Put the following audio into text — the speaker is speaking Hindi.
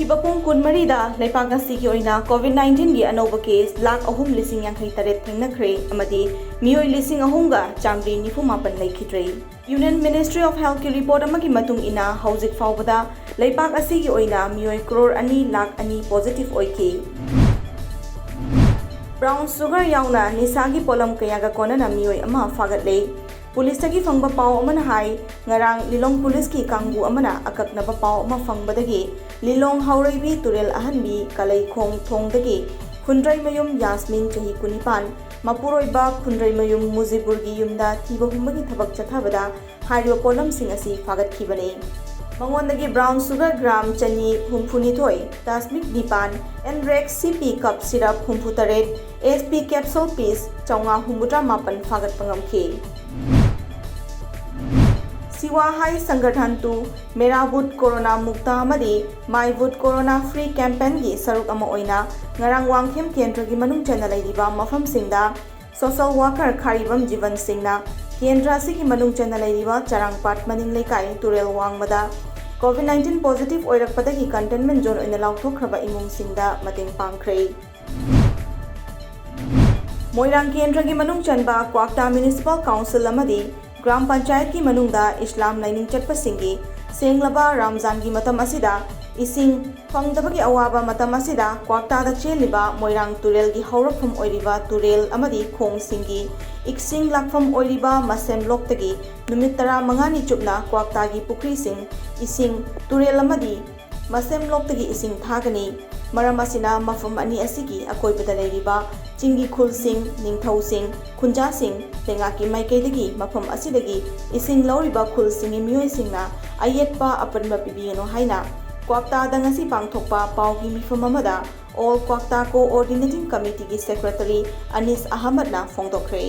ꯍꯧꯈꯤꯕ ꯄꯨꯡ 24ꯗ ꯂꯩꯄꯥꯛ ꯑꯁꯤꯒꯤ ꯑꯣꯏꯅ ꯀꯣꯚꯤꯗ-19 ꯒꯤ ꯑꯅꯧꯕ ꯀꯦꯁ 3,38,000 ꯊꯦꯡꯅꯈ꯭ꯔꯦ ꯑꯃꯗꯤ ꯃꯤꯑꯣꯏ 3,997 ꯂꯩꯈꯤꯗ꯭ꯔꯦ꯫ ꯌꯨꯅꯤꯌꯟ ꯃꯤꯅꯤꯁꯇ꯭ꯔꯤ ꯑꯣꯐ ꯍꯦꯜꯊꯀꯤ ꯔꯤꯄꯣꯔꯠ ꯑꯃꯒꯤ ꯃꯇꯨꯡ ꯏꯟꯅ ꯍꯧꯖꯤꯛ ꯐꯥꯎꯕꯗ ꯂꯩꯄꯥꯛ ꯑꯁꯤꯒꯤ ꯑꯣꯏꯅ ꯃꯤꯑꯣꯏ ꯀꯔꯣꯔ 2,02,000 ꯄꯣꯖꯤꯇꯤꯚ ꯑꯣꯏꯈꯤ꯫ ꯕ꯭ꯔꯥꯎꯟ ꯁꯨꯒꯔ ꯌꯥꯎꯅ ꯅꯤꯁꯥꯒꯤ ꯄꯣꯠꯂꯝ ꯀꯌꯥꯒ ꯀꯣꯟꯅꯅ ꯃꯤꯑꯣꯏ ꯑꯃ ꯐꯥꯒꯠꯂꯦ꯫ ꯄꯨꯂꯤꯁꯇꯒꯤ ꯐꯪꯕ ꯄꯥꯎ ꯑꯃꯅ ꯍꯥꯏ ꯉꯔꯥꯡ ꯂꯤꯂꯣꯡ ꯄꯨꯂꯤꯁꯀꯤ ꯀꯥꯡꯕꯨ ꯑꯃꯅ ꯑꯀꯛꯅꯕ ꯄꯥꯎ ꯑꯃ ꯐꯪꯕꯗꯒꯤ ꯂꯤꯂꯣꯡ ꯍꯥꯎꯔꯩꯕꯤ ꯇꯨꯔꯦꯜ ꯑꯍꯟꯕꯤ ꯀꯂꯩꯈꯣꯡ ꯊꯣꯡꯗꯒꯤ ꯈꯨꯟꯗ꯭ꯔꯩꯃꯌꯨꯝ ꯌꯥꯁꯃꯤꯟ ꯆꯍꯤ 19, ꯃꯄꯨꯔꯣꯏꯕ ꯈꯨꯟꯗ꯭ꯔꯩꯃꯌꯨꯝ ꯃꯨꯖꯤꯕꯨꯔꯒꯤ ꯌꯨꯝꯗ ꯊꯤꯕ ꯍꯨꯝꯕꯒꯤ ꯊꯕꯛ ꯆꯠꯊꯕꯗ ꯍꯥꯏꯔꯤꯕ ꯄꯣꯠꯂꯝꯁꯤꯡ ꯑꯁꯤ ꯐꯥꯒꯠꯈꯤꯕꯅꯤ꯫ ꯃꯉꯣꯟꯗꯒꯤ ꯕ꯭ꯔꯥꯎꯟ ꯁꯨꯒꯔ ꯒ꯭ꯔꯥꯝ 262, ꯗꯥꯁꯃꯤꯛ 9, ꯑꯦꯟꯗ꯭ꯔꯦꯛꯁ CP ꯀꯞ ꯁꯤꯔꯞ 68, SP ꯀꯦꯞꯁꯨꯜ ꯄꯤꯁ 459 ꯐꯥꯒꯠꯄ ꯉꯝꯈꯤ꯫ सिवा हाई संगठन तु मेरा बूथ कोरोना मुक्ता अमदी माई बूथ कोरोना फ्री कैंपेन की सरुक अमा ओइना ngarang wangkhem केंद्र की मनुंग चना लैरिबा मफम सिंगदा सोशल वर्कर खारिबम जीवन सिंगना केंद्र असिगी मनुंग चना लैरिबा चरांगपाट मनिंग लेकाई तुरेल वांगमदा कोविड-19 पॉजिटिव ओइरकपदगी कंटेनमेंट जोन ओइना लाउथोखरबा इमुंग सिंगदा मतेंग पांगख्रे। मोइरांग केंद्र की मनुंग चनबा क्वाक्ता म्युनिसिपल काउंसिल अमदी ग्राम पंचायत की मनुंगदा इस्लाम लाइनिंग चटपसिंगी सेंगलबा रमजान की मतम असिदा इसिंग फंगदबगी अवाबा मतम असिदा क्वाक्तादा चेलिबा मोइरांग तुरेल की हौरफम ओइरिबा तुरेल अमदी खोंगसिंगी इक्सिंग लाखफम ओइरिबा मसेम लोकतगी नुमित 15 चुपना क्वाक्तागी पुखरीसिंग इसिंग तुरेल अमदी मसेम लोकतगी इसिंग थागनी मरम असिना मफम अनि असिगी अकोइबदा लेरिबा चिंगी खुलसिंग निंगथौसिंग खुंजासिंग लेंगाकी माइकैदगी मफम असिदगी इसिंग लौरिबा खुलसिंगी मियोइसिंगना अयेटपा अपनबा पिबियनो हाइना क्वाक्तादा ngasi पांगथोकपा पाउगी मिफम अमदा ऑल क्वाक्ता कोऑर्डिनेटिंग कमिटी की सेक्रेटरी अनीस अहमदना फोंदोखरे।